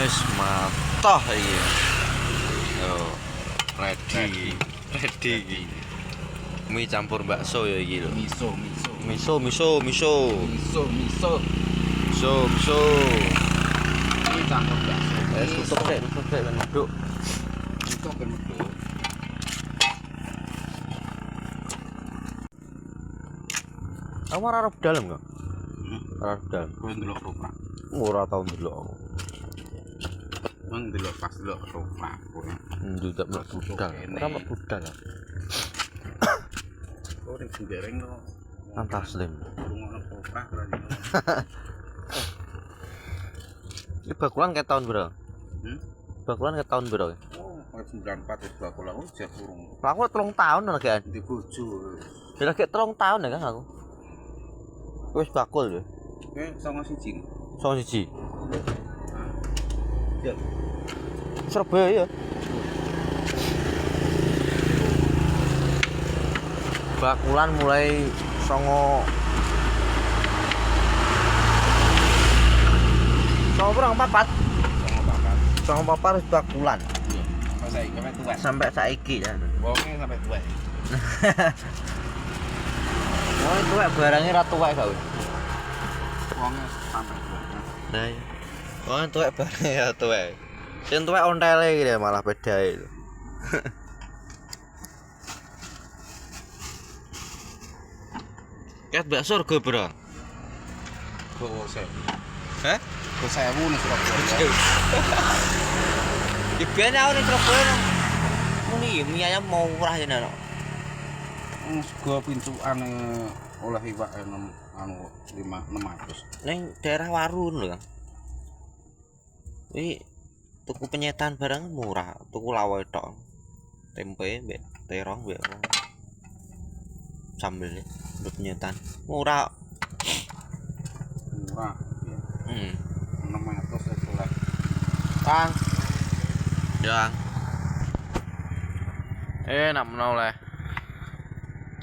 Wes matoh iki. Yo, ready. Mie campur bakso ya iki lho. Miso. Mie campur bakso. Tutup sik ben meduk. Tutup ben meduk. Kamu ora arep dalem kok? Ora arep dalem. Kowe ndelok ruprak. Ora tau ndelok aku. Mang ndelok pas ndelok ruprak. Ndelok mek budal. Ora mek budal. Oh ning jendereng kok. Antaslim. Ngono ruprak ora dino. Iki bakulan ke tahun bro? Bakulan ke tahun bro? Oh, 94 wis bakul aku jek urung. Aku 3 tahun lagi kan. Di bojo. Ya lagi 3 tahun ya kan aku. Wis bakul ya. Kowe songo siji. Songo siji. Ya. Surabaya ya. Bakulan mulai songo berapa papat? Songo papat wis bakulan. Iya. Sampai saiki ya. Wonge sampai tuwek. Oh, tuwek barangnya ra tuwek gak wis. Wonge sampai tuwek. Nah, iya. Oh, tuwek barangnya ya tuwek. Sing tuwek ontele iki malah bedae. Ket bakso rego, Bro. Gowo sik. Heh? Go 1000 ning Surabaya. Di ben aku ning Surabaya. Muni mie ayam mau murah ya nek. Sego pincukan oleh iwak anu 600. Ning daerah Warun lho, Kang. Iki tuku penyetan barang murah, tuku lawe tok. Tempe mbek terong mbek apa. Sambel mbek penyetan. Murah. Murah. Hmm. 600 wis oleh. Kang. Ya. Nak menoleh.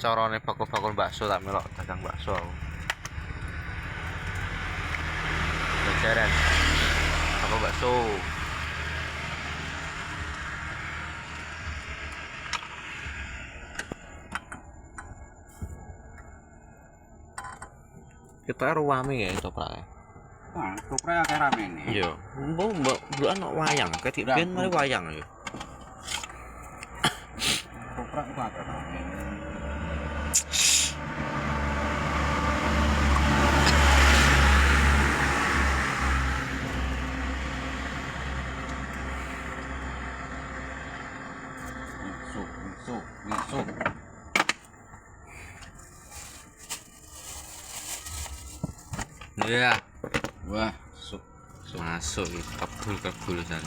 Carane bakul-bakul bakso tak melok dagang bakso aku. Jajaran. Bakul bakso. Kita ruwame ya toprak. Nah, ruprak akeh ramene. Iya. Mbok ana wayang, ketik ben mari wayang ya. Ruprak kok akeh ramene. Miso. Iya. Wah, sup. Masuk iki kebul-kebul jan.